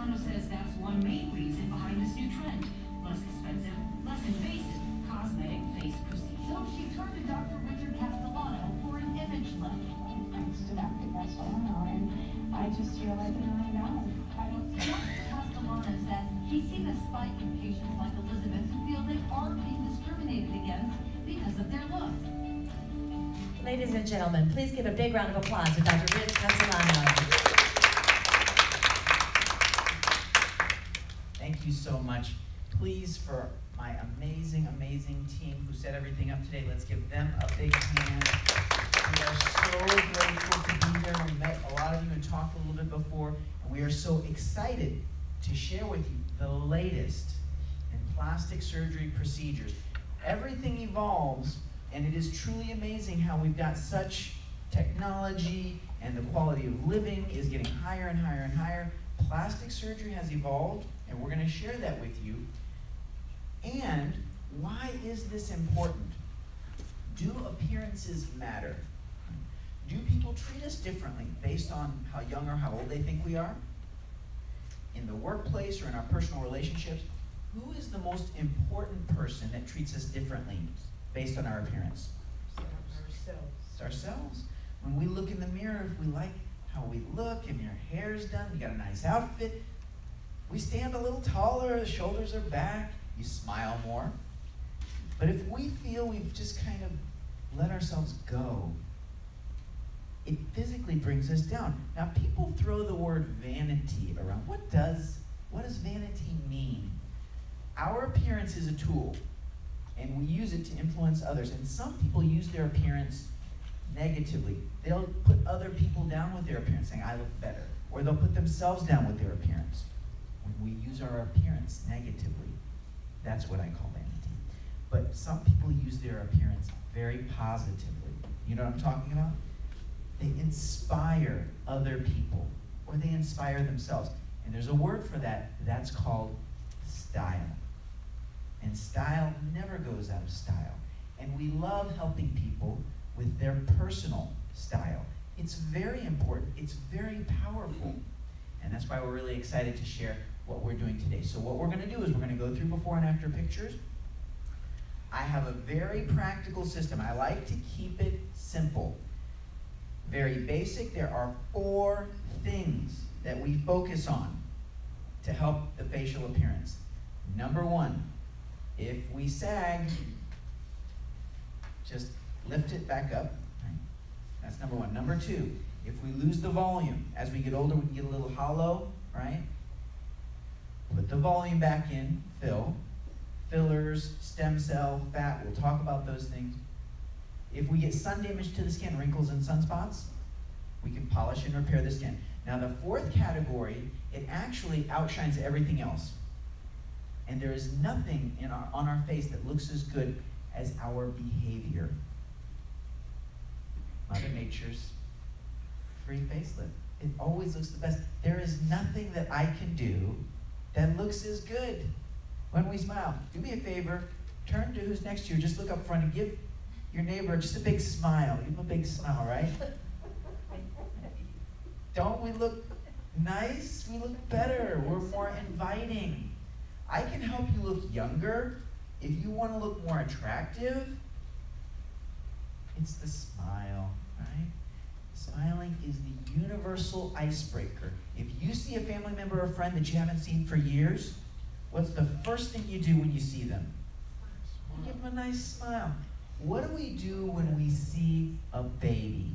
Castellano says that's one main reason behind this new trend. Less expensive, less invasive, cosmetic face procedure. So she turned to Dr. Richard Castellano for an image lift. Thanks to Dr. Castellano, and I just feel like I'm really down. Dr. Castellano says he's seen a spike in patients like Elizabeth who feel they are being discriminated against because of their looks. Ladies and gentlemen, please give a big round of applause to Dr. Rich Castellano. Thank you so much. Please, for my amazing, amazing team who set everything up today, let's give them a big hand. We are so grateful to be here. We met a lot of you and talked a little bit before, and we are so excited to share with you the latest in plastic surgery procedures. Everything evolves, and it is truly amazing how we've got such technology, and the quality of living is getting higher and higher and higher. Plastic surgery has evolved, and we're going to share that with you. And why is this important? Do appearances matter? Do people treat us differently based on how young or how old they think we are? In the workplace or in our personal relationships, who is the most important person that treats us differently based on our appearance? Ourselves. It's ourselves. When we look in the mirror, if we like how we look and your hair's done, you got a nice outfit, we stand a little taller, the shoulders are back, you smile more. But if we feel we've just kind of let ourselves go, it physically brings us down. Now, people throw the word vanity around. What does vanity mean? Our appearance is a tool, and we use it to influence others. And some people use their appearance negatively. They'll put other people down with their appearance, saying, I look better. Or they'll put themselves down with their appearance. When we use our appearance negatively, that's what I call vanity. But some people use their appearance very positively. You know what I'm talking about? They inspire other people, or they inspire themselves. And there's a word for that, that's called style. And style never goes out of style. And we love helping people with their personal style. It's very important, it's very powerful. And that's why we're really excited to share what we're doing today. So what we're gonna do is we're gonna go through before and after pictures. I have a very practical system. I like to keep it simple. Very basic. There are 4 things that we focus on to help the facial appearance. Number 1, if we sag, just lift it back up. Right? That's number 1. Number 2, if we lose the volume, as we get older, we can get a little hollow, right? Put the volume back in, fill. Fillers, stem cell, fat, we'll talk about those things. If we get sun damage to the skin, wrinkles and sunspots, we can polish and repair the skin. Now the 4th category, it actually outshines everything else. And there is nothing on our face that looks as good as our behavior. Mother Nature's free facelift. It always looks the best. There is nothing that I can do that looks as good when we smile. Do me a favor, turn to who's next to you, just look up front and give your neighbor just a big smile. Give him a big smile, right? Don't we look nice? We look better. We're more inviting. I can help you look younger. If you want to look more attractive, it's the smile, right? Smiling is the universal icebreaker. If you see a family member or friend that you haven't seen for years, what's the first thing you do when you see them? You give them a nice smile. What do we do when we see a baby?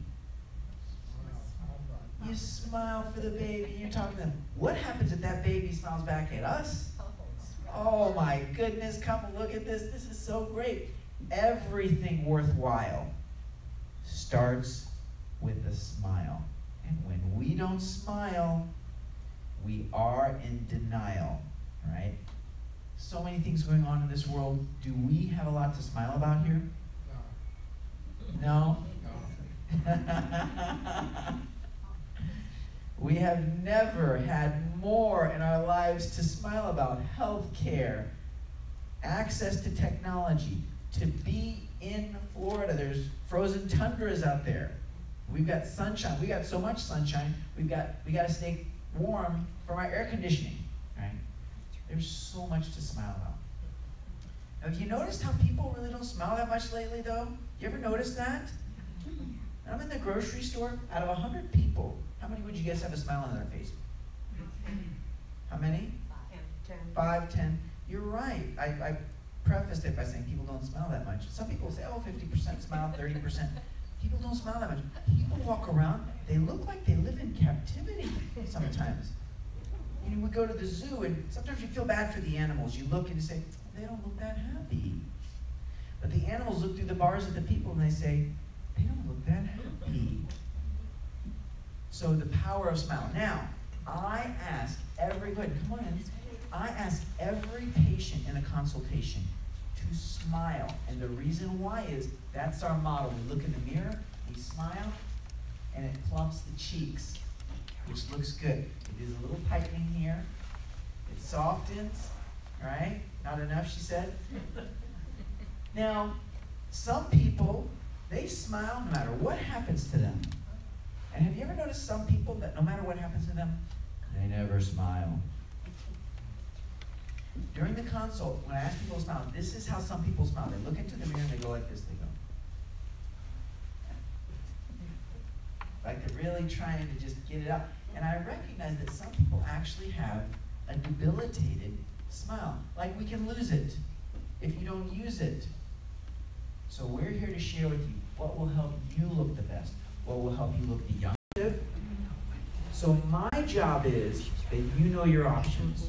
You smile for the baby, you're talking to them. What happens if that baby smiles back at us? Oh my goodness, come look at this. This is so great. Everything worthwhile starts with a smile. And when we don't smile, we are in denial, right? So many things going on in this world. Do we have a lot to smile about here? No? We have never had more in our lives to smile about. Health care, access to technology, to be in Florida. There's frozen tundras out there. We've got sunshine. We got so much sunshine. We got to stay warm from our air conditioning, right? There's so much to smile about. Now, have you noticed how people really don't smile that much lately, though? You ever notice that? I'm in the grocery store. Out of 100 people, how many would you guess have a smile on their face? How many? 5, 10. You're right. I prefaced it by saying people don't smile that much. Some people say, oh, 50% smile, 30%. People don't smile that much. People walk around, they look like they live in captivity sometimes. You know, we go to the zoo, and sometimes you feel bad for the animals. You look and you say, they don't look that happy. But the animals look through the bars at the people, and they say, they don't look that happy. So the power of smile. Now, I ask every patient in a consultation to smile. And the reason why is that's our model. We look in the mirror, we smile, and it plumps the cheeks, which looks good. It is a little tightening here. It softens, right? Not enough, she said. Now, some people, they smile no matter what happens to them. And have you ever noticed some people that no matter what happens to them, they never smile? During the consult, when I ask people to smile, this is how some people smile. They look into the mirror and they go like this. They go. Like they're really trying to just get it out. And I recognize that some people actually have a debilitated smile. Like we can lose it if you don't use it. So we're here to share with you what will help you look the best, what will help you look the youngest. So my job is that you know your options.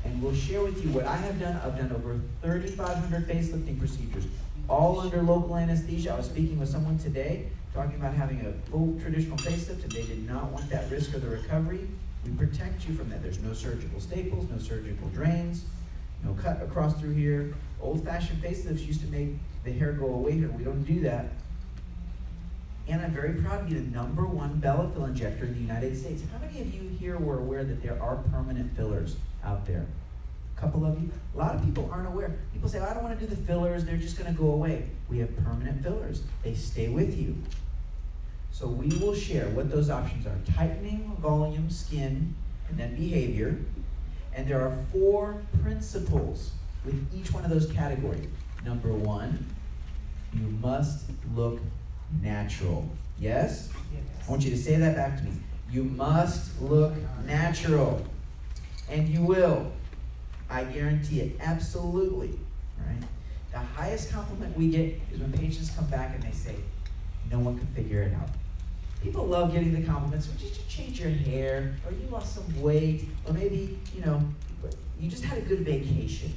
And we'll share with you what I have done. I've done over 3,500 facelifting procedures, all under local anesthesia. I was speaking with someone today talking about having a full traditional facelift, and they did not want that risk of the recovery. We protect you from that. There's no surgical staples, no surgical drains, no cut across through here. Old-fashioned facelifts used to make the hair go away here. We don't do that. And I'm very proud to be the #1 Bellafill injector in the United States. How many of you here were aware that there are permanent fillers out there? A couple of you? A lot of people aren't aware. People say, oh, I don't want to do the fillers, they're just going to go away. We have permanent fillers. They stay with you. So we will share what those options are. Tightening, volume, skin, and then behavior. And there are 4 principles with each one of those categories. #1, you must look natural. Yes? I want you to say that back to me. You must look natural. And you will. I guarantee it. Absolutely. Right? The highest compliment we get is when patients come back and they say, no one can figure it out. People love getting the compliments. Did you change your hair? Or you lost some weight? Or maybe, you just had a good vacation.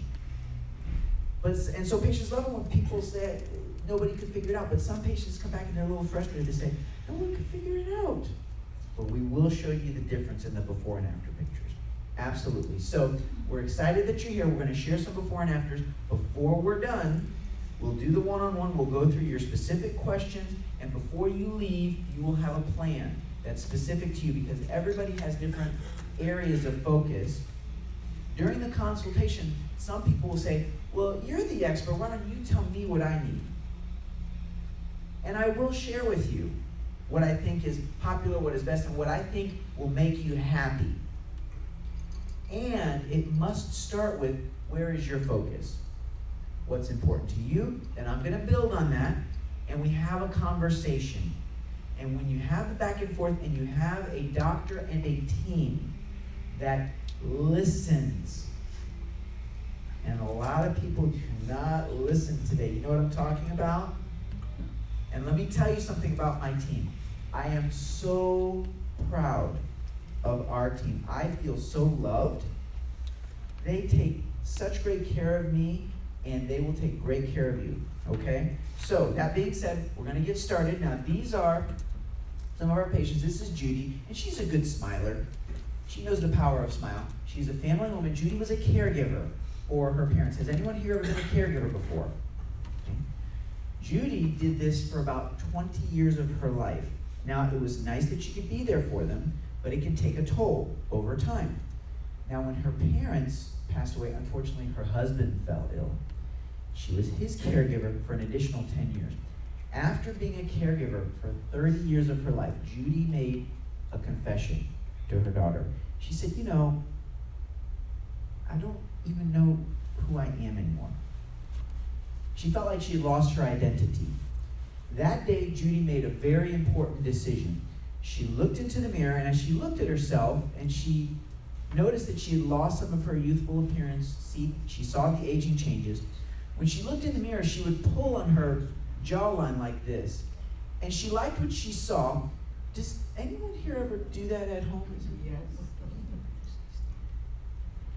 And so patients love it when people say nobody could figure it out. But some patients come back and they're a little frustrated. They say, no one could figure it out. But we will show you the difference in the before and after pictures. Absolutely. So we're excited that you're here. We're going to share some before and afters. Before we're done, we'll do the one-on-one. We'll go through your specific questions. And before you leave, you will have a plan that's specific to you because everybody has different areas of focus. During the consultation, some people will say, well, you're the expert. Why don't you tell me what I need? And I will share with you what I think is popular, what is best, and what I think will make you happy. And it must start with, where is your focus? What's important to you? And I'm going to build on that. And we have a conversation. And when you have the back and forth and you have a doctor and a team that listens, and a lot of people do not listen today. You know what I'm talking about? And let me tell you something about my team. I am so proud of our team. I feel so loved. They take such great care of me, and they will take great care of you, okay? So, that being said, we're gonna get started. Now, these are some of our patients. This is Judy, and she's a good smiler. She knows the power of smile. She's a family woman. Judy was a caregiver for her parents. Has anyone here ever been a caregiver before? Okay. Judy did this for about 20 years of her life. Now, it was nice that she could be there for them, but it can take a toll over time. Now, when her parents passed away, unfortunately, her husband fell ill. She was his caregiver for an additional 10 years. After being a caregiver for 30 years of her life, Judy made a confession. to her daughter. She said, you know, I don't even know who I am anymore. She felt like she had lost her identity. That day, Judy made a very important decision. She looked into the mirror, and as she looked at herself, and she noticed that she had lost some of her youthful appearance, she saw the aging changes. When she looked in the mirror, she would pull on her jawline like this. And she liked what she saw. Does anyone here ever do that at home? Yes.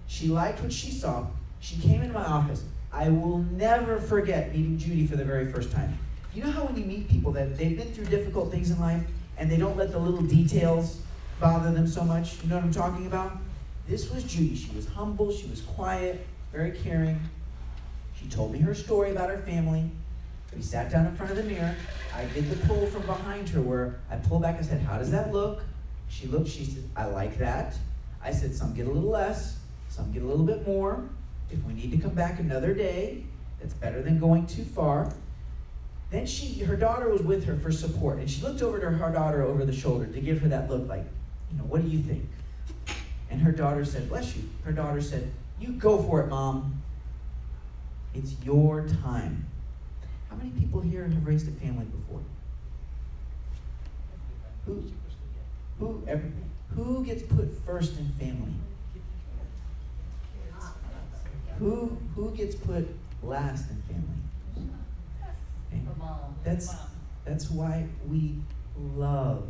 She liked what she saw. She came into my office. I will never forget meeting Judy for the very first time. You know how when you meet people that they've been through difficult things in life and they don't let the little details bother them so much? You know what I'm talking about? This was Judy. She was humble, she was quiet, very caring. She told me her story about her family. We sat down in front of the mirror. I did the pull from behind her where I pulled back and said, how does that look? She looked, she said, I like that. I said, some get a little less, some get a little bit more. If we need to come back another day, that's better than going too far. Then her daughter was with her for support, and she looked over to her daughter over the shoulder to give her that look like, you know, what do you think? And her daughter said, bless you. Her daughter said, you go for it, Mom. It's your time. How many people here have raised a family before? Who gets put first in family? Who gets put last in family? Okay. That's why we love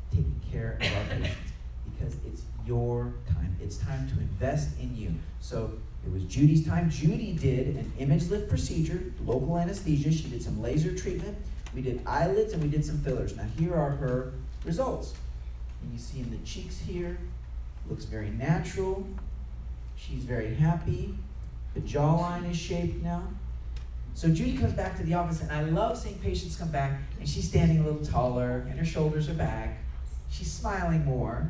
taking care of our patients, because it's your time. It's time to invest in you. So it was Judy's time. Judy did an ImageLift procedure, local anesthesia. She did some laser treatment. We did eyelids and we did some fillers. Now here are her results. And you see in the cheeks here, looks very natural. She's very happy. The jawline is shaped now. So Judy comes back to the office, and I love seeing patients come back, and she's standing a little taller, and her shoulders are back. She's smiling more.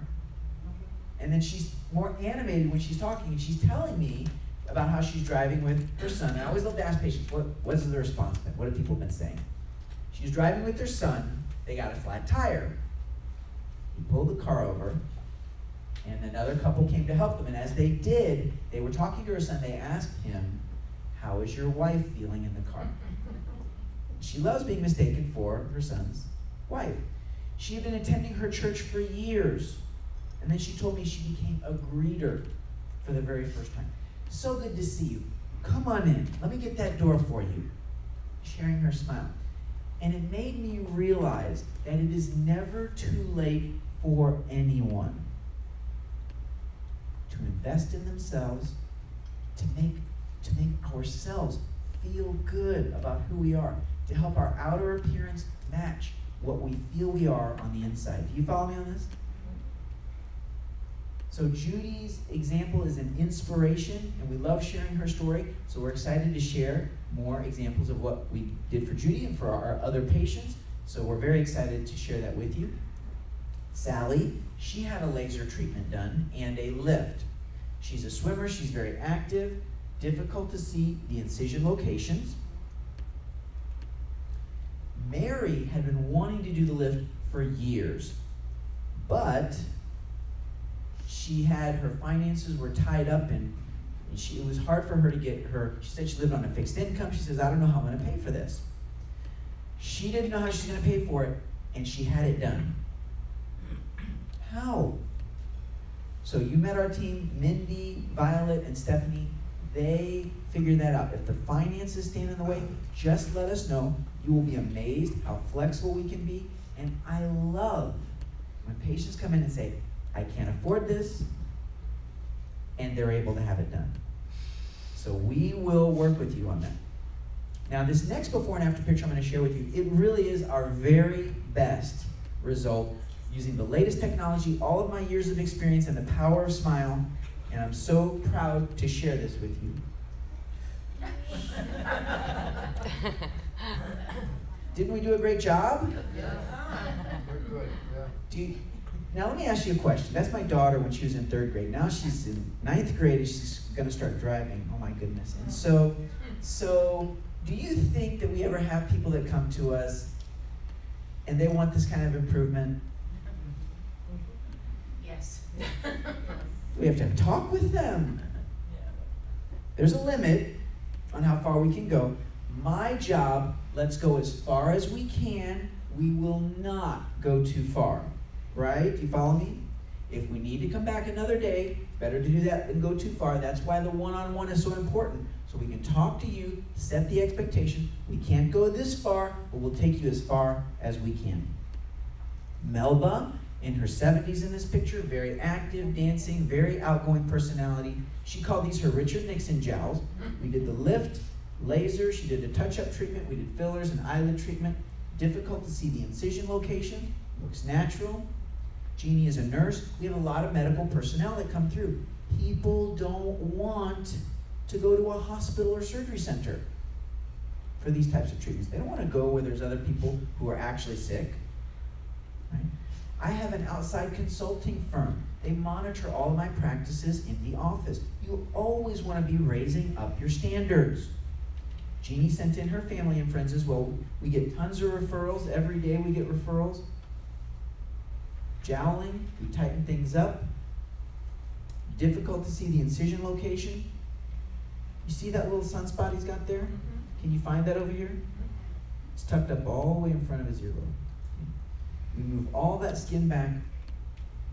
And then she's more animated when she's talking, and she's telling me about how she's driving with her son. And I always love to ask patients, what is the response been? What have people been saying? She's driving with her son. They got a flat tire. He pulled the car over, and another couple came to help them. And as they did, they were talking to her son. They asked him, how is your wife feeling in the car? She loves being mistaken for her son's wife. She had been attending her church for years. And then she told me she became a greeter for the very first time. So good to see you. Come on in. Let me get that door for you. Sharing her smile. And it made me realize that it is never too late for anyone to invest in themselves, to make ourselves feel good about who we are, to help our outer appearance match what we feel we are on the inside. Do you follow me on this? So Judy's example is an inspiration, and we love sharing her story, so we're excited to share more examples of what we did for Judy and for our other patients, so we're very excited to share that with you. Sally, she had a laser treatment done and a lift. She's a swimmer, she's very active, difficult to see the incision locations. Mary had been wanting to do the lift for years, but her finances were tied up, and it was hard for her to get she said she lived on a fixed income. She says, I don't know how I'm going to pay for this. She didn't know how she's going to pay for it, and she had it done. How? So you met our team, Mindy, Violet, and Stephanie. They figured that out. If the finances stand in the way, just let us know. You will be amazed how flexible we can be. And I love when patients come in and say, I can't afford this, and they're able to have it done. So we will work with you on that. Now this next before and after picture I'm going to share with you, it really is our very best result using the latest technology, all of my years of experience, and the power of smile, and I'm so proud to share this with you. Didn't we do a great job? Yeah. We're good, yeah. Now let me ask you a question. That's my daughter when she was in 3rd grade. Now she's in 9th grade and she's going to start driving. Oh my goodness. And so do you think that we ever have people that come to us and they want this kind of improvement? Yes. Yes. We have to have a talk with them. There's a limit on how far we can go. My job, let's go as far as we can. We will not go too far, right? Do you follow me? If we need to come back another day, better to do that than go too far. That's why the one-on-one is so important. So we can talk to you, set the expectation. We can't go this far, but we'll take you as far as we can. Melba, in her 70s in this picture, very active, dancing, very outgoing personality. She called these her Richard Nixon jowls. We did the lift, laser, she did a touch-up treatment, we did fillers and eyelid treatment. Difficult to see the incision location, looks natural. Jeannie is a nurse. We have a lot of medical personnel that come through. People don't want to go to a hospital or surgery center for these types of treatments. They don't want to go where there's other people who are actually sick. Right? I have an outside consulting firm. They monitor all of my practices in the office. You always want to be raising up your standards. Jeannie sent in her family and friends as well. We get tons of referrals. Every day we get referrals. Joweling, we tighten things up. Difficult to see the incision location. You see that little sunspot he's got there? Can you find that over here? It's tucked up all the way in front of his earlobe. We move all that skin back,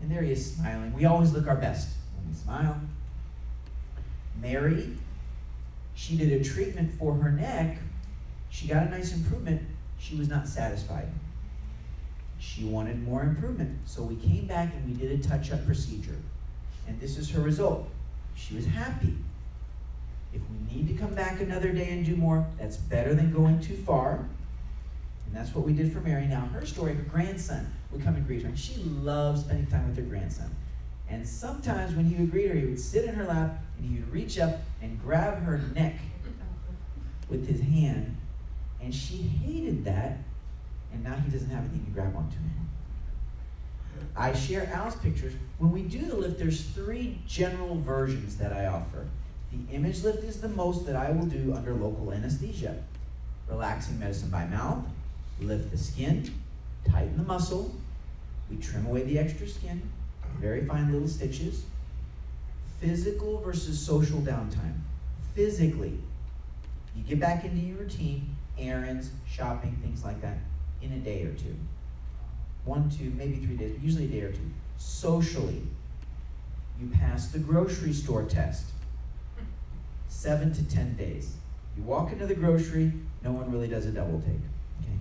and there he is smiling. We always look our best when we smile. Mary, she did a treatment for her neck. She got a nice improvement. She was not satisfied. She wanted more improvement. So we came back and we did a touch-up procedure. And this is her result. She was happy. If we need to come back another day and do more, that's better than going too far. And that's what we did for Mary. Now, her story, her grandson would come and greet her. And she loved spending time with her grandson. And sometimes when he would greet her, he would sit in her lap and he would reach up and grab her neck with his hand. And she hated that. And now he doesn't have anything to grab onto. I share Al's pictures. When we do the lift, there's 3 general versions that I offer. The ImageLift is the most that I will do under local anesthesia. Relaxing medicine by mouth, lift the skin, tighten the muscle, we trim away the extra skin, very fine little stitches. Physical versus social downtime. Physically, you get back into your routine, errands, shopping, things like that, in a day or 2. 1, 2, maybe 3 days, but usually a day or 2. Socially, you pass the grocery store test. 7 to 10 days. You walk into the grocery, no one really does a double take. Okay?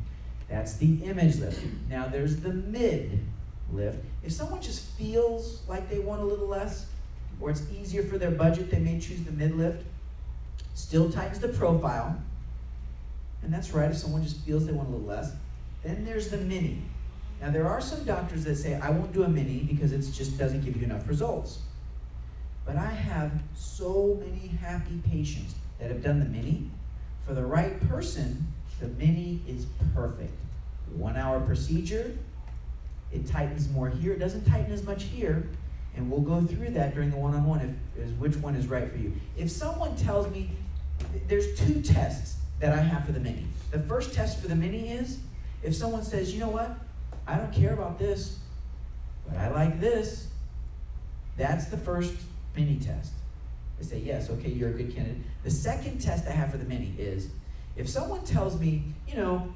That's the ImageLift. Now there's the mid-lift. If someone just feels like they want a little less, or it's easier for their budget, they may choose the mid-lift. Still tightens the profile. And that's right, if someone just feels they want a little less. Then there's the mini. Now there are some doctors that say, I won't do a mini because it just doesn't give you enough results. But I have so many happy patients that have done the mini. For the right person, the mini is perfect. 1 hour procedure, it tightens more here. It doesn't tighten as much here. And we'll go through that during the one-on-one which one is right for you. If someone tells me, there's 2 tests that I have for the mini. The first test for the mini is, if someone says, you know what, I don't care about this, but I like this, that's the first mini test. They say, yes, okay, you're a good candidate. The second test I have for the mini is, if someone tells me, you know,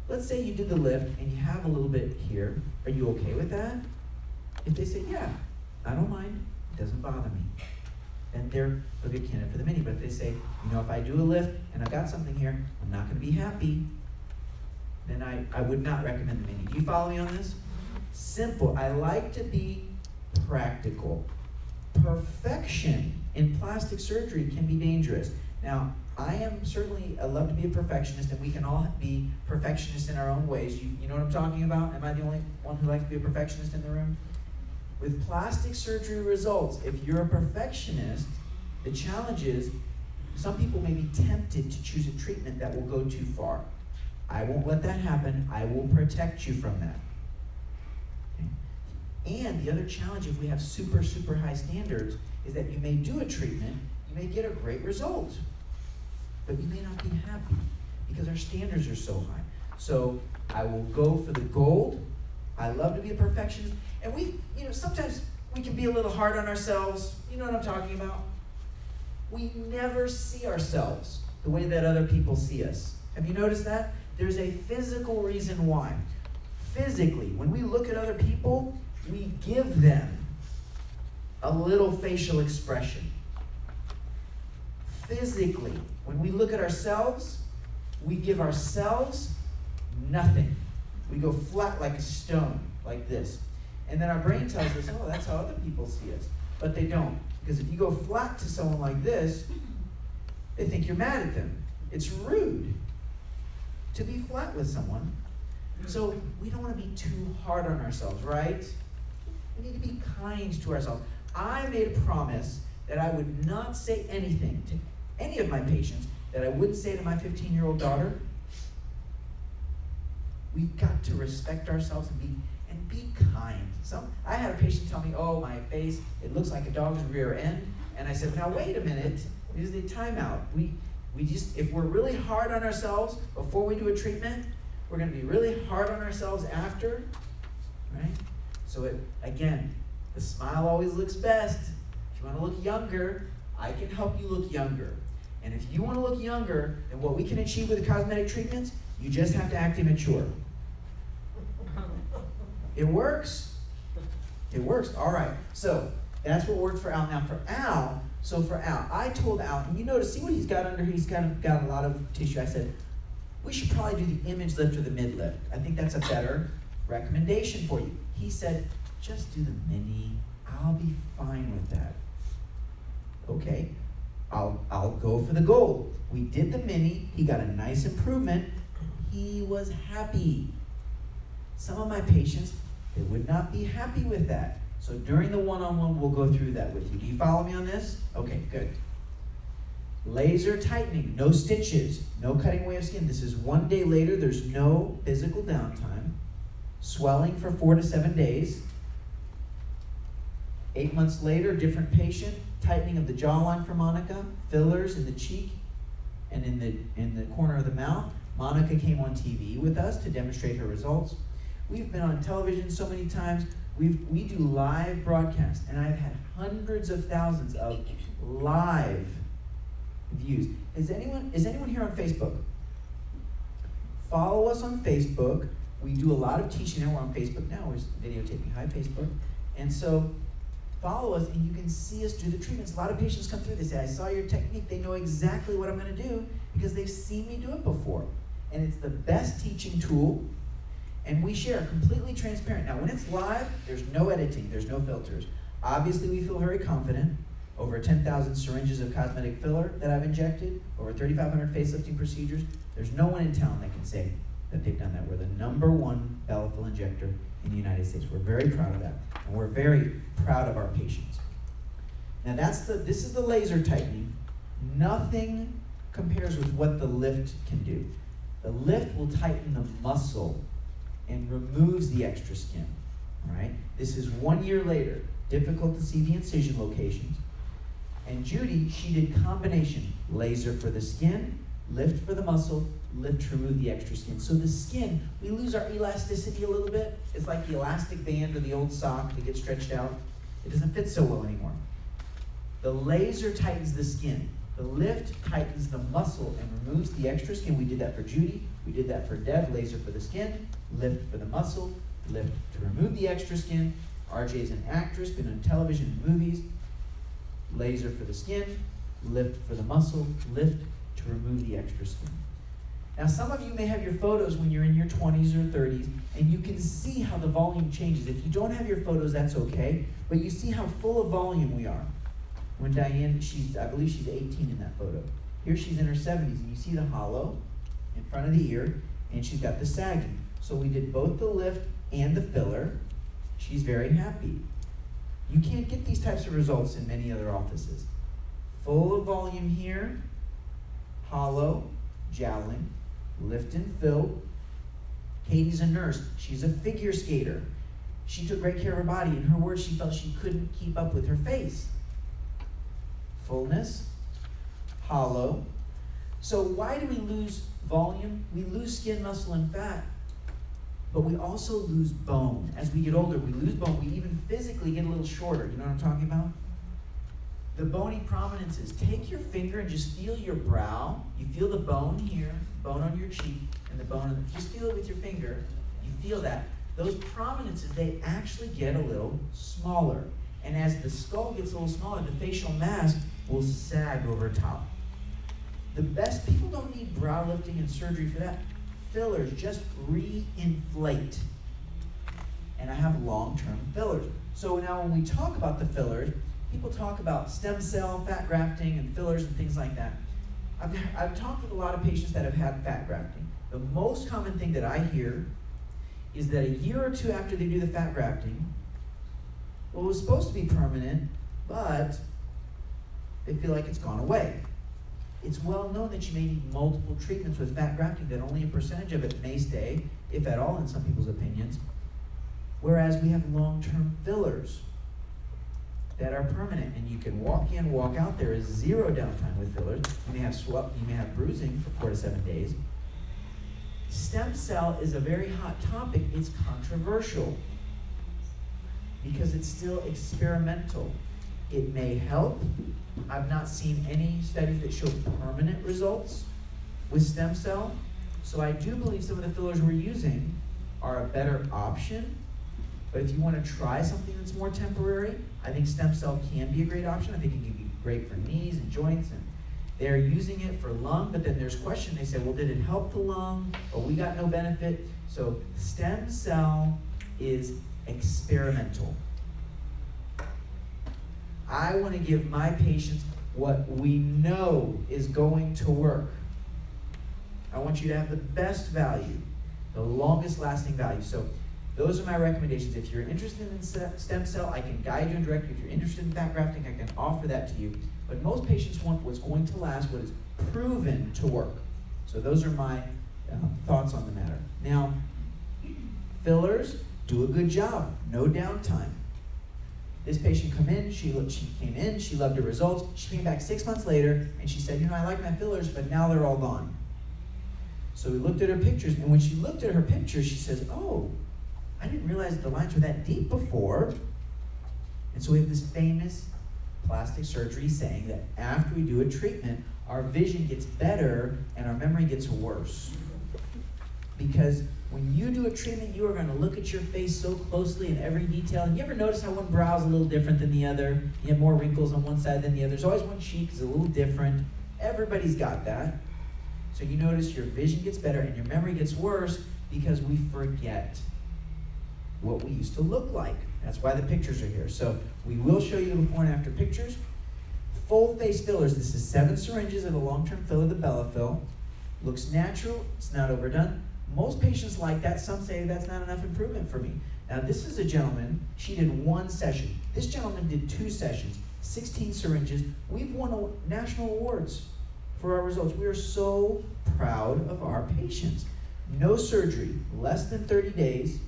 let's say you did the lift and you have a little bit here, are you okay with that? If they say, yeah, I don't mind, it doesn't bother me, then they're a good candidate for the mini. But if they say, you know, if I do a lift and I've got something here, I'm not going to be happy, then I would not recommend the mini. Do you follow me on this? Simple. I like to be practical. Perfection in plastic surgery can be dangerous. Now, I love to be a perfectionist, and we can all be perfectionists in our own ways. You know what I'm talking about? Am I the only one who likes to be a perfectionist in the room? With plastic surgery results, if you're a perfectionist, the challenge is some people may be tempted to choose a treatment that will go too far. I won't let that happen. I will protect you from that. Okay? And the other challenge, if we have super, super high standards, is that you may do a treatment, you may get a great result, but you may not be happy because our standards are so high. So I will go for the gold. I love to be a perfectionist. And sometimes be a little hard on ourselves. You know what I'm talking about? We never see ourselves the way that other people see us. Have you noticed that? There's a physical reason why. Physically, when we look at other people, we give them a little facial expression. Physically, when we look at ourselves, we give ourselves nothing. We go flat like a stone, like this. And then our brain tells us, oh, that's how other people see us. But they don't. Because if you go flat to someone like this, they think you're mad at them. It's rude to be flat with someone. So we don't want to be too hard on ourselves, right? We need to be kind to ourselves. I made a promise that I would not say anything to any of my patients that I wouldn't say to my 15-year-old daughter. We've got to respect ourselves and be kind. I had a patient tell me, oh, my face, it looks like a dog's rear end. And I said, now wait a minute, this is the timeout. We just, if we're really hard on ourselves before we do a treatment, we're gonna be really hard on ourselves after, right? So again, the smile always looks best. If you wanna look younger, I can help you look younger. And if you wanna look younger than what we can achieve with the cosmetic treatments, you just have to act immature. It works. It works. All right. So that's what works for Al. Now for Al, I told Al, and you notice, see what he's got under here? He's got a lot of tissue. I said, we should probably do the ImageLift or the mid-lift. I think that's a better recommendation for you. He said, just do the mini. I'll be fine with that. Okay. I'll go for the gold. We did the mini. He got a nice improvement. He was happy. Some of my patients, they would not be happy with that. So during the one-on-one, we'll go through that with you. Do you follow me on this? Okay, good. Laser tightening, no stitches, no cutting away of skin. This is 1 day later. There's no physical downtime. Swelling for 4 to 7 days. 8 months later, different patient. Tightening of the jawline for Monica. Fillers in the cheek and in the corner of the mouth. Monica came on TV with us to demonstrate her results. We've been on television so many times. We do live broadcasts, and I've had hundreds of thousands of live views. Is anyone here on Facebook? Follow us on Facebook. We do a lot of teaching now. We're on Facebook now. We're videotaping. Hi, Facebook. And so follow us, and you can see us do the treatments. A lot of patients come through. They say, I saw your technique. They know exactly what I'm going to do because they've seen me do it before. And it's the best teaching tool. And we share completely transparent. Now, when it's live, there's no editing. There's no filters. Obviously, we feel very confident. Over 10,000 syringes of cosmetic filler that I've injected, over 3,500 facelifting procedures. There's no one in town that can say that they've done that. We're the #1 bellifill injector in the United States. We're very proud of that. And we're very proud of our patients. Now, this is the laser tightening. Nothing compares with what the lift can do. The lift will tighten the muscle and removes the extra skin, all right? This is 1 year later. Difficult to see the incision locations. And Judy, she did combination, laser for the skin, lift for the muscle, lift to remove the extra skin. So the skin, we lose our elasticity a little bit. It's like the elastic band or the old sock that gets stretched out. It doesn't fit so well anymore. The laser tightens the skin. The lift tightens the muscle and removes the extra skin. We did that for Judy. We did that for Deb, laser for the skin, lift for the muscle, lift to remove the extra skin. RJ's an actress, been on television and movies. Laser for the skin, lift for the muscle, lift to remove the extra skin. Now, some of you may have your photos when you're in your 20s or 30s, and you can see how the volume changes. If you don't have your photos, that's okay, but you see how full of volume we are. When Diane, I believe she's 18 in that photo. Here she's in her 70s, and you see the hollow in front of the ear, and she's got the sagging. So we did both the lift and the filler. She's very happy. You can't get these types of results in many other offices. Full of volume here, hollow, jowling, lift and fill. Katie's a nurse. She's a figure skater. She took great care of her body. In her words, she felt she couldn't keep up with her face. Fullness, hollow. So why do we lose volume? We lose skin, muscle, and fat but we also lose bone. As we get older, we lose bone. We even physically get a little shorter. You know what I'm talking about? The bony prominences. Take your finger and just feel your brow. You feel the bone here, bone on your cheek, and the bone on the, just feel it with your finger. You feel that. Those prominences, they actually get a little smaller. And as the skull gets a little smaller, the facial mask will sag over top. The best, people don't need brow lifting and surgery for that. Fillers just re-inflate. And I have long-term fillers. So now when we talk about the fillers, people talk about stem cell, fat grafting, and fillers and things like that. I've talked with a lot of patients that have had fat grafting. The most common thing that I hear is that a year or two after they do the fat grafting, well, it was supposed to be permanent, but they feel like it's gone away. It's well known that you may need multiple treatments with fat grafting, that only a percentage of it may stay, if at all in some people's opinions, whereas we have long-term fillers that are permanent, and you can walk in, walk out. There is zero downtime with fillers. You may have you may have bruising for 4 to 7 days. Stem cell is a very hot topic. It's controversial because it's still experimental. It may help. I've not seen any studies that show permanent results with stem cell. So I do believe some of the fillers we're using are a better option. But if you want to try something that's more temporary, I think stem cell can be a great option. I think it can be great for knees and joints. And they're using it for lung, but then there's question. They say, well, did it help the lung? Or we got no benefit. So stem cell is experimental. I want to give my patients what we know is going to work. I want you to have the best value, the longest lasting value. So those are my recommendations. If you're interested in stem cell, I can guide you and direct you. If you're interested in fat grafting, I can offer that to you. But most patients want what's going to last, what is proven to work. So those are my thoughts on the matter. Now, fillers do a good job, no downtime. This patient came in, she loved her results. She came back 6 months later, and she said, you know, I like my fillers, but now they're all gone. So we looked at her pictures, and when she looked at her pictures, she says, oh, I didn't realize the lines were that deep before. And so we have this famous plastic surgery saying that after we do a treatment, our vision gets better and our memory gets worse. Because when you do a treatment, you are going to look at your face so closely in every detail. And you ever notice how one brow is a little different than the other? You have more wrinkles on one side than the other. There's always one cheek is a little different. Everybody's got that. So you notice your vision gets better and your memory gets worse because we forget what we used to look like. That's why the pictures are here. So we will show you the before and after pictures. Full face fillers. This is 7 syringes of a long-term filler, the Bellafill. Looks natural. It's not overdone. Most patients like that. Some say that's not enough improvement for me. Now this is a gentleman. She did 1 session. This gentleman did 2 sessions, 16 syringes. We've won national awards for our results. We are so proud of our patients. No surgery, less than 30 days.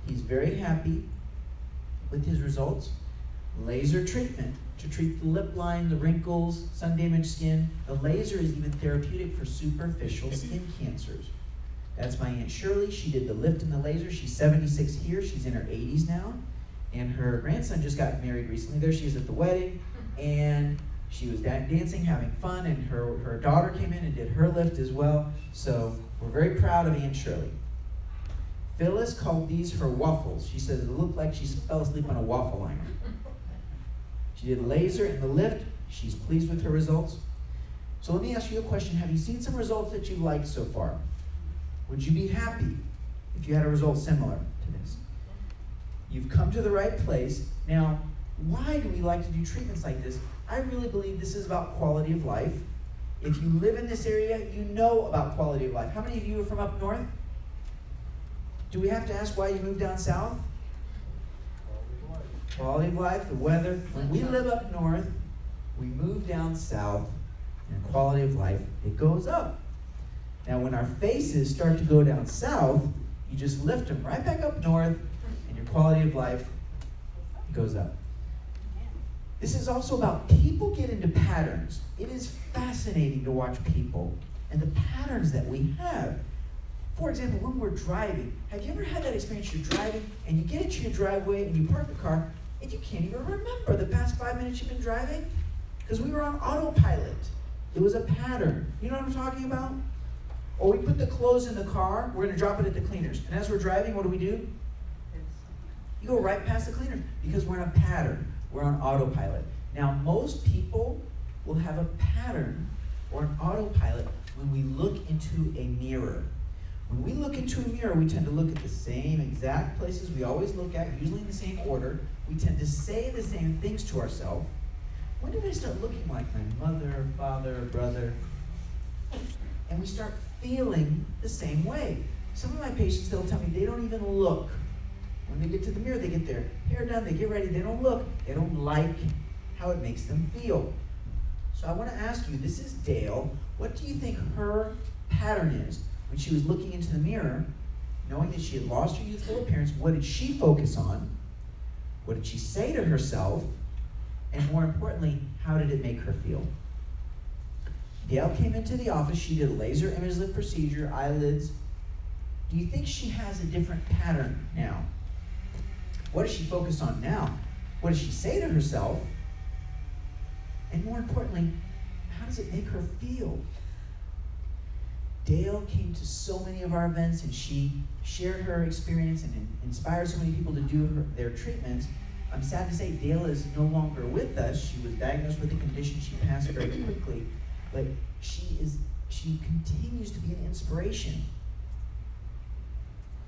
He's very happy with his results. Laser treatment to treat the lip line, the wrinkles, sun-damaged skin. The laser is even therapeutic for superficial skin cancers. That's my Aunt Shirley. She did the lift and the laser. She's 76 here. She's in her 80s now. And her grandson just got married recently. There she is at the wedding. And she was dancing, having fun. And her daughter came in and did her lift as well. So we're very proud of Aunt Shirley. Phyllis called these her waffles. She said it looked like she fell asleep on a waffle liner. She did laser and the lift. She's pleased with her results. So let me ask you a question. Have you seen some results that you liked so far? Would you be happy if you had a result similar to this? You've come to the right place. Now, why do we like to do treatments like this? I really believe this is about quality of life. If you live in this area, you know about quality of life. How many of you are from up north? Do we have to ask why you moved down south? Quality of life, the weather. When we live up north, we move down south, and quality of life, it goes up. Now, when our faces start to go down south, you just lift them right back up north, and your quality of life goes up. This is also about people get into patterns. It is fascinating to watch people and the patterns that we have. For example, when we're driving, have you ever had that experience? You're driving and you get into your driveway and you park the car and you can't even remember the past 5 minutes you've been driving? Because we were on autopilot. It was a pattern. You know what I'm talking about? Or we put the clothes in the car, we're going to drop it at the cleaners. And as we're driving, what do? You go right past the cleaners because we're in a pattern. We're on autopilot. Now, most people will have a pattern or an autopilot when we look into a mirror. When we look into a mirror, we tend to look at the same exact places we always look at, usually in the same order. We tend to say the same things to ourselves. When did I start looking like my mother, father, brother? And we start feeling the same way. Some of my patients, they'll tell me they don't even look. When they get to the mirror, they get their hair done, they get ready, they don't look. They don't like how it makes them feel. So I want to ask you, this is Dale. What do you think her pattern is? When she was looking into the mirror, knowing that she had lost her youthful appearance, what did she focus on? What did she say to herself? And more importantly, how did it make her feel? Dale came into the office, she did a laser image lift procedure, eyelids. Do you think she has a different pattern now? What does she focus on now? What does she say to herself? And more importantly, how does it make her feel? Dale came to so many of our events and she shared her experience and inspired so many people to do their treatments. I'm sad to say Dale is no longer with us. She was diagnosed with a condition. She passed very quickly, but she continues to be an inspiration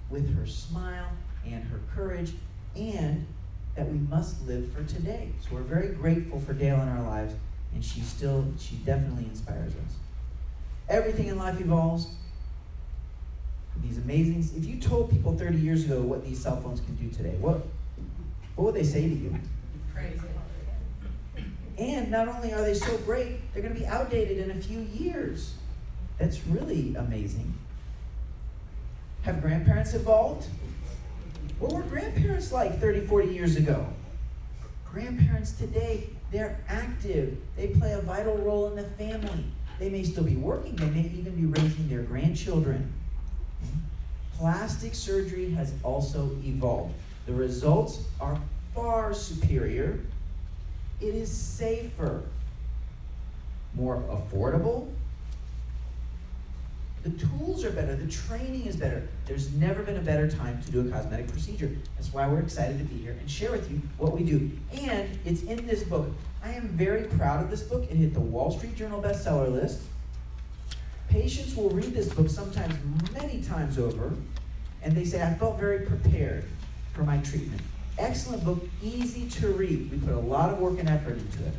with her smile and her courage, and that we must live for today. So we're very grateful for Dale in our lives, and she definitely inspires us. Everything in life evolves. These amazing, if you told people 30 years ago what these cell phones can do today, what would they say to you? Crazy. And not only are they so great, they're going to be outdated in a few years. That's really amazing. Have grandparents evolved? What were grandparents like 30, 40 years ago? Grandparents today, they're active. They play a vital role in the family. They may still be working. They may even be raising their grandchildren. Plastic surgery has also evolved. The results are far superior. It is safer, more affordable. The tools are better. The training is better. There's never been a better time to do a cosmetic procedure. That's why we're excited to be here and share with you what we do. And it's in this book. I am very proud of this book. It hit the Wall Street Journal bestseller list. Patients will read this book sometimes many times over, and they say, I felt very prepared for my treatment. Excellent book, easy to read. We put a lot of work and effort into it.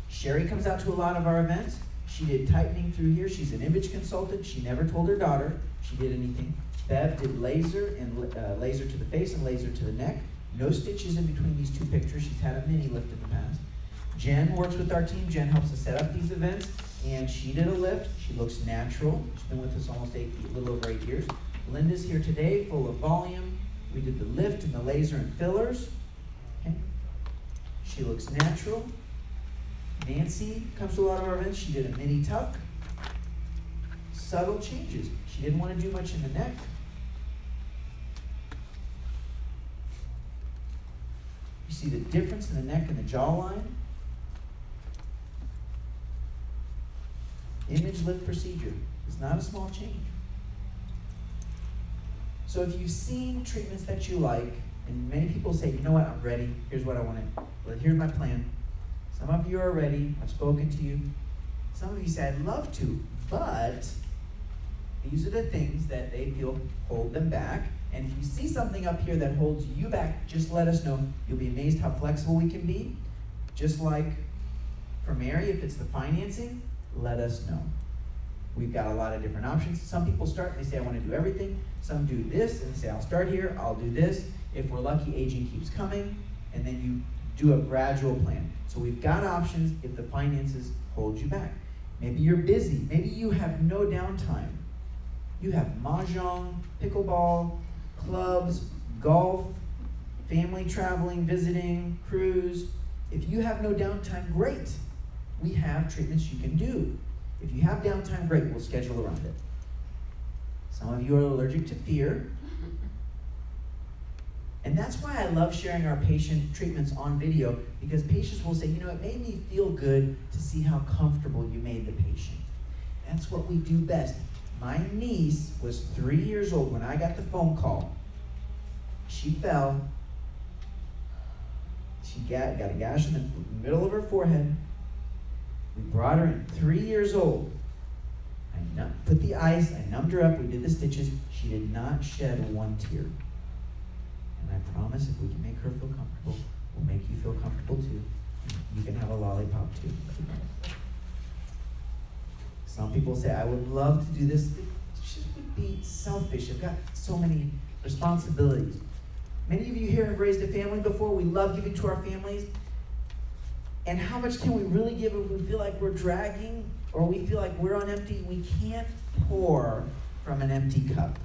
Sherry comes out to a lot of our events. She did tightening through here. She's an image consultant. She never told her daughter she did anything. Bev did laser and laser to the face and laser to the neck. No stitches in between these two pictures. She's had a mini lift in the past. Jen works with our team. Jen helps us set up these events, and she did a lift. She looks natural. She's been with us almost a little over 8 years. Linda's here today, full of volume. We did the lift and the laser and fillers. Okay. She looks natural. Nancy comes to a lot of our events. She did a mini tuck. Subtle changes. She didn't want to do much in the neck. You see the difference in the neck and the jawline. Image lift procedure is not a small change. So if you've seen treatments that you like, and many people say, you know what, I'm ready, here's what I want to, well, here's my plan. Some of you are ready, I've spoken to you. Some of you say, I'd love to, but these are the things that they feel hold them back. And if you see something up here that holds you back, just let us know. You'll be amazed how flexible we can be. Just like for Mary, if it's the financing, let us know. We've got a lot of different options. Some people start and they say, I want to do everything. Some do this and they say, I'll start here, I'll do this. If we're lucky, aging keeps coming, and then you do a gradual plan. So we've got options if the finances hold you back. Maybe you're busy. Maybe you have no downtime. You have mahjong, pickleball, clubs, golf, family traveling, visiting, cruise. If you have no downtime, great. We have treatments you can do. If you have downtime, great, we'll schedule around it. Some of you are allergic to fear. And that's why I love sharing our patient treatments on video, because patients will say, you know, it made me feel good to see how comfortable you made the patient. That's what we do best. My niece was 3 years old when I got the phone call. She fell. She got a gash in the middle of her forehead. We brought her in, 3 years old. I put the ice, I numbed her up, we did the stitches. She did not shed one tear. And I promise if we can make her feel comfortable, we'll make you feel comfortable too. You can have a lollipop too. Some people say, I would love to do this. It just would be selfish. I've got so many responsibilities. Many of you here have raised a family before. We love giving to our families. And how much can we really give if we feel like we're dragging or we feel like we're on empty? We can't pour from an empty cup.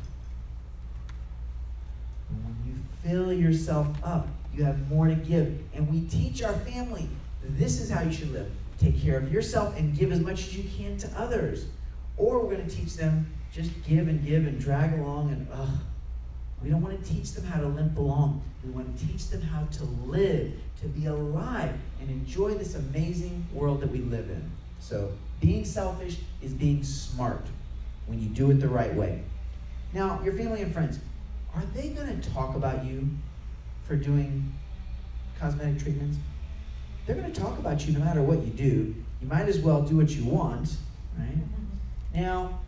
And when you fill yourself up, you have more to give. And we teach our family, this is how you should live. Take care of yourself and give as much as you can to others. Or we're going to teach them just give and drag along and we don't want to teach them how to limp along. We want to teach them how to live, to be alive, and enjoy this amazing world that we live in. So being selfish is being smart when you do it the right way. Now, your family and friends, are they going to talk about you for doing cosmetic treatments? They're going to talk about you no matter what you do. You might as well do what you want, right? Now,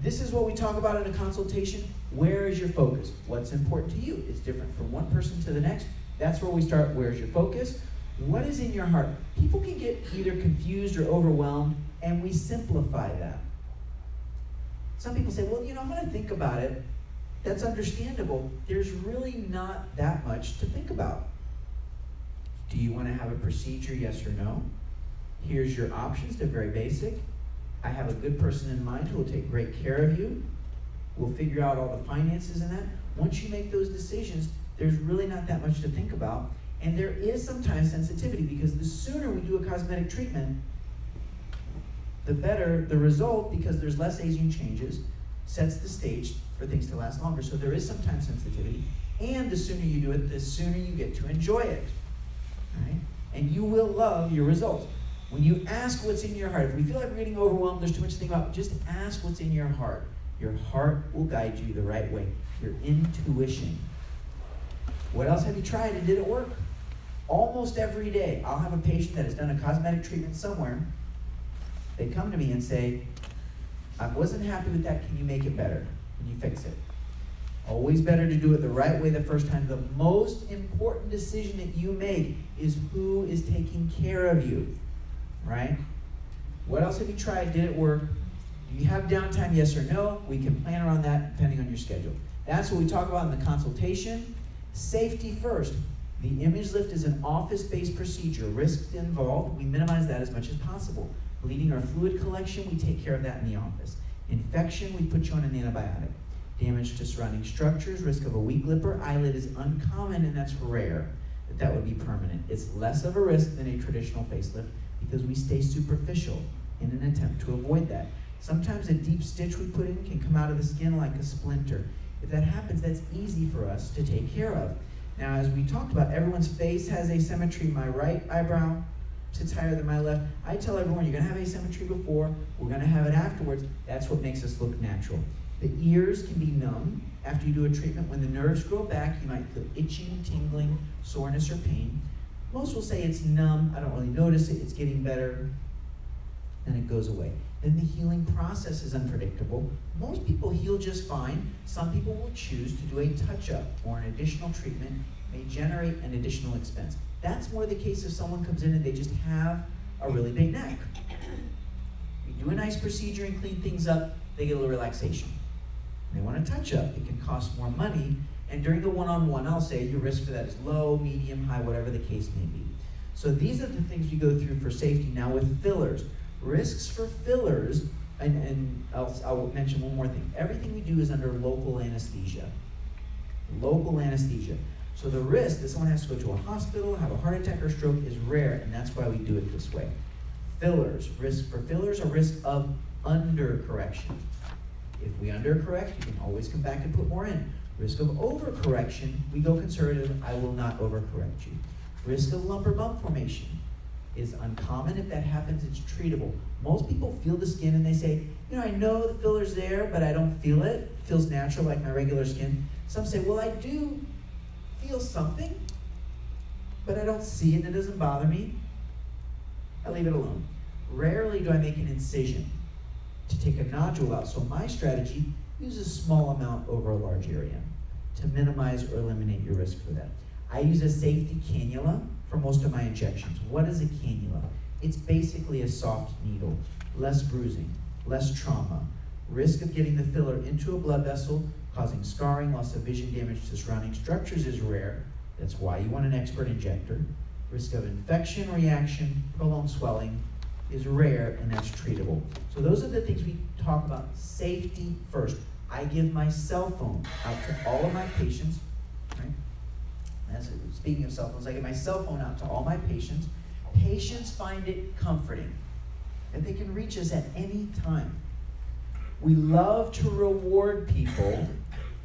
this is what we talk about in a consultation. Where is your focus? What's important to you? It's different from one person to the next. That's where we start. Where's your focus? What is in your heart? People can get either confused or overwhelmed, and we simplify that. Some people say, well, you know, I'm going to think about it. That's understandable. There's really not that much to think about. Do you want to have a procedure, yes or no? Here's your options. They're very basic. I have a good person in mind who will take great care of you. We'll figure out all the finances in that. Once you make those decisions, there's really not that much to think about. And there is sometimes sensitivity, because the sooner we do a cosmetic treatment, the better the result, because there's less aging changes, sets the stage for things to last longer. So there is sometimes sensitivity. And the sooner you do it, the sooner you get to enjoy it. Right? And you will love your results. When you ask what's in your heart, if we feel like we're getting overwhelmed, there's too much to think about, just ask what's in your heart. Your heart will guide you the right way. Your intuition. What else have you tried and did it work? Almost every day, I'll have a patient that has done a cosmetic treatment somewhere. They come to me and say, I wasn't happy with that, can you make it better? Can you fix it? Always better to do it the right way the first time. The most important decision that you make is who is taking care of you, right? What else have you tried? Did it work? Do you have downtime, yes or no? We can plan around that depending on your schedule. That's what we talk about in the consultation. Safety first. The ImageLift is an office-based procedure. Risks involved, we minimize that as much as possible. Bleeding or fluid collection, we take care of that in the office. Infection, we put you on an antibiotic. Damage to surrounding structures, risk of a weak lip or eyelid is uncommon, and that's rare, but that would be permanent. It's less of a risk than a traditional facelift because we stay superficial in an attempt to avoid that. Sometimes a deep stitch we put in can come out of the skin like a splinter. If that happens, that's easy for us to take care of. Now, as we talked about, everyone's face has asymmetry. My right eyebrow sits higher than my left. I tell everyone, you're gonna have asymmetry before, we're gonna have it afterwards. That's what makes us look natural. The ears can be numb after you do a treatment. When the nerves grow back, you might feel itching, tingling, soreness, or pain. Most will say it's numb, I don't really notice it, it's getting better, then it goes away. Then the healing process is unpredictable. Most people heal just fine. Some people will choose to do a touch-up or an additional treatment, may generate an additional expense. That's more the case if someone comes in and they just have a really big neck. You do a nice procedure and clean things up, they get a little relaxation. They want a touch-up, it can cost more money, and during the one-on-one, I'll say your risk for that is low, medium, high, whatever the case may be. So these are the things we go through for safety. Now with fillers, risks for fillers, and I'll mention one more thing. Everything we do is under local anesthesia. Local anesthesia. So the risk that someone has to go to a hospital, have a heart attack or stroke is rare, and that's why we do it this way. Fillers, risk for fillers, a risk of undercorrection. If we undercorrect, you can always come back and put more in. Risk of overcorrection, we go conservative, I will not overcorrect you. Risk of lump or bump formation is uncommon. If that happens, it's treatable. Most people feel the skin and they say, you know, I know the filler's there, but I don't feel it. It feels natural like my regular skin. Some say, well, I do feel something, but I don't see it and it doesn't bother me. I leave it alone. Rarely do I make an incision to take a nodule out. So my strategy, use a small amount over a large area to minimize or eliminate your risk for that. I use a safety cannula for most of my injections. What is a cannula? It's basically a soft needle, less bruising, less trauma, risk of getting the filler into a blood vessel, causing scarring, loss of vision, damage to surrounding structures is rare. That's why you want an expert injector. Risk of infection, reaction, prolonged swelling is rare, and that's treatable. So those are the things we talk about. Safety first. I give my cell phone out to all of my patients, right? Speaking of cell phones, I give my cell phone out to all my patients. Patients find it comforting that they can reach us at any time. We love to reward people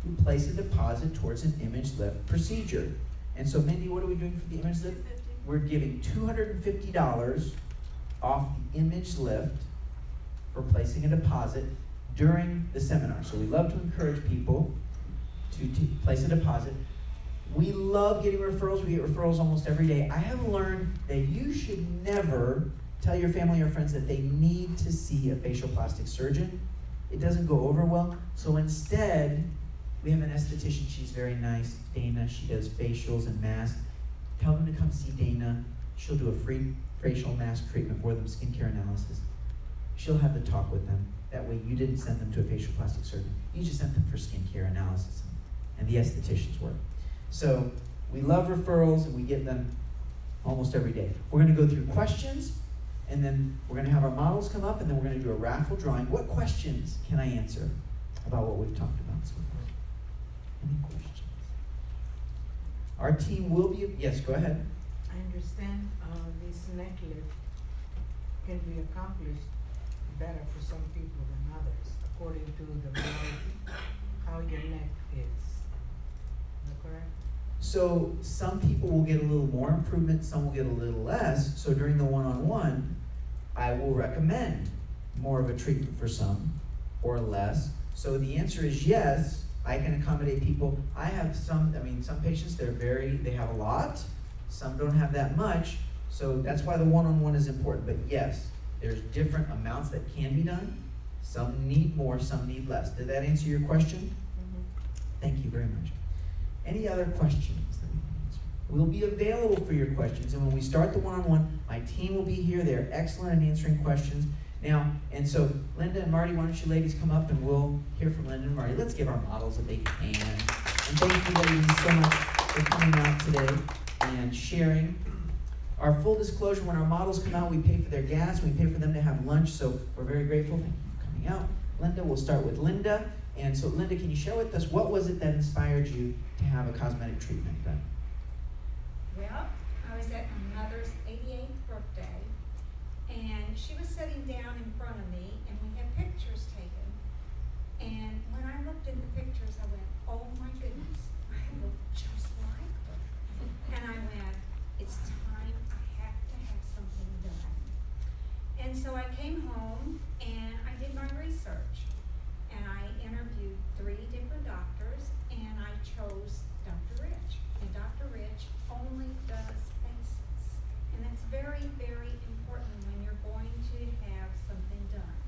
who place a deposit towards an ImageLift procedure. And so, Mindy, what are we doing for the ImageLift? We're giving $250 off the ImageLift for placing a deposit during the seminar. So we love to encourage people to place a deposit. We love getting referrals. We get referrals almost every day. I have learned that you should never tell your family or friends that they need to see a facial plastic surgeon. It doesn't go over well. So instead, we have an esthetician. She's very nice, Dana. She does facials and masks. Tell them to come see Dana. She'll do a free facial mask treatment for them, skincare analysis. She'll have the talk with them. That way you didn't send them to a facial plastic surgeon. You just sent them for skincare analysis and the esthetician's work. So we love referrals and we get them almost every day. We're going to go through questions and then we're going to have our models come up and then we're going to do a raffle drawing. What questions can I answer about what we've talked about so far? Any questions? Our team will be, yes, go ahead. I understand this neck lift can be accomplished better for some people than others, according to the how your neck is. Is that correct? So some people will get a little more improvement, some will get a little less. So during the one-on-one, I will recommend more of a treatment for some or less. So the answer is yes, I can accommodate people. I have some patients, they have a lot, some don't have that much. So that's why the one-on-one is important. But yes, there's different amounts that can be done. Some need more, some need less. Did that answer your question? Mm-hmm. Thank you very much. Any other questions that we can answer? We'll be available for your questions, and when we start the one-on-one, my team will be here. They're excellent at answering questions. Now, and so Linda and Marty, why don't you ladies come up and we'll hear from Linda and Marty. Let's give our models a big hand. And thank you ladies so much for coming out today and sharing. Our full disclosure, when our models come out, we pay for their gas, we pay for them to have lunch, so we're very grateful. Thank you for coming out. Linda, we'll start with Linda. And so Linda, can you share with us, what was it that inspired you to have a cosmetic treatment done? Well, I was at my mother's 88th birthday, and she was sitting down in front of me, and we had pictures taken. And when I looked at the pictures, I went, oh my goodness, I look just like her. And I went, it's time, I have to have something done. And so I came home, and I did my research. And I interviewed 3 different doctors, and I chose Dr. Rich. And Dr. Rich only does faces. And that's very, very important when you're going to have something done,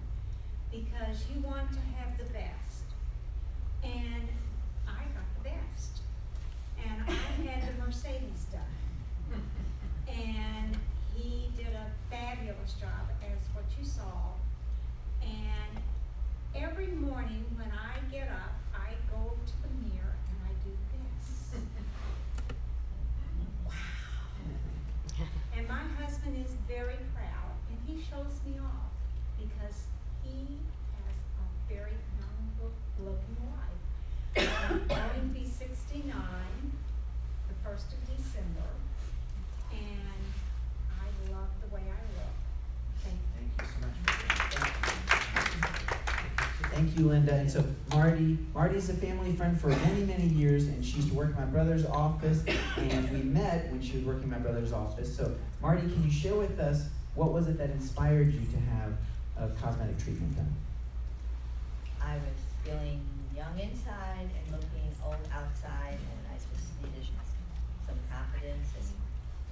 because you want to have the best. And I got the best. And I had the Mercedes done. And he did a fabulous job, as what you saw. And every morning when I get up, I go to the mirror and I do this. Wow. And my husband is very proud, and he shows me off because he has a very young-looking wife. I'm going to be 69 the 1st of December, and I love the way I look. Thank you. Thank you so much. Thank you, Linda. And so Marty's a family friend for many, many years, and she used to work in my brother's office, and we met when she was working in my brother's office. So Marty, can you share with us what was it that inspired you to have a cosmetic treatment done? I was feeling young inside and looking old outside, and I just needed some confidence and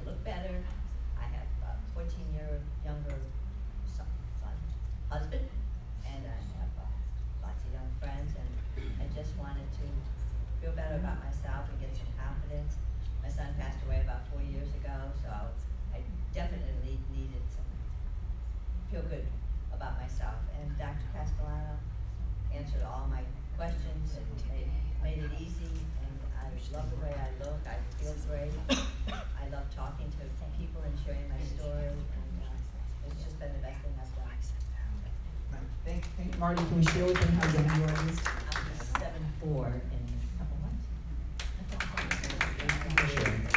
to look better. I have a 14-year younger son, husband, and I have lots of young friends, and I just wanted to feel better about myself and get some confidence. My son passed away about 4 years ago, so I definitely needed some feel good about myself. And Dr. Castellano answered all my questions and made it easy, and I love the way I look. I feel great. I love talking to people and sharing my story, and it's just been the best thing I've done. Thank you, Marty. Can we share with them how young you are? I'm 7'4" in a couple months.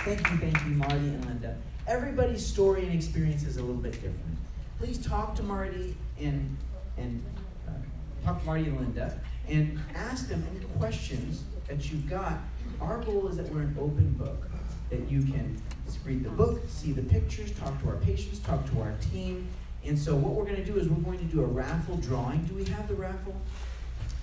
Thank you, Marty and Linda. Everybody's story and experience is a little bit different. Please talk to Marty and Linda and ask them any questions that you've got. Our goal is that we're an open book, that you can read the book, see the pictures, talk to our patients, talk to our team. And so what we're going to do is we're going to do a raffle drawing. Do we have the raffle?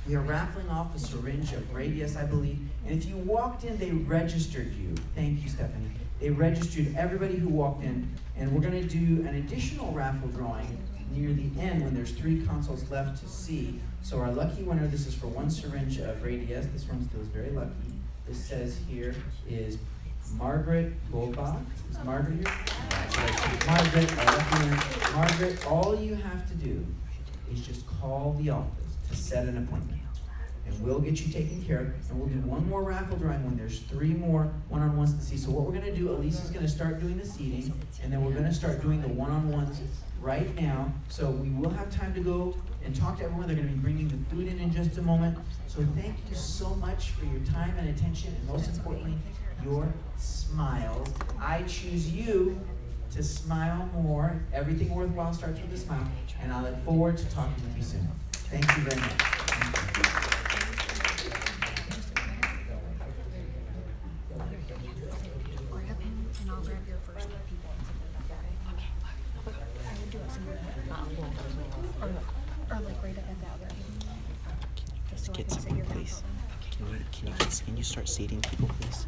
We are raffling off a syringe of Radius, I believe. And if you walked in, they registered you. Thank you, Stephanie. They registered everybody who walked in. And we're going to do an additional raffle drawing near the end when there's 3 consoles left to see. So our lucky winner, this is for 1 syringe of Radius. This one feels very lucky. This says here is Margaret Blvd. Is Margaret here? Congratulations. Margaret, our lucky winner. Margaret, all you have to do is just call the office to set an appointment. And we'll get you taken care of. And we'll do 1 more raffle drawing when there's 3 more one-on-ones to see. So what we're going to do, Elise is going to start doing the seating, and then we're going to start doing the one-on-ones right now. So we will have time to go and talk to everyone. They're going to be bringing the food in just a moment. So thank you so much for your time and attention, and most importantly, your smiles. I choose you to smile more. Everything worthwhile starts with a smile, and I look forward to talking with you soon. Thank you very much. And I'll grab your first people. Okay. I would do it somewhere. Or like right at that way. Get someone, please. Can you start seating people, please?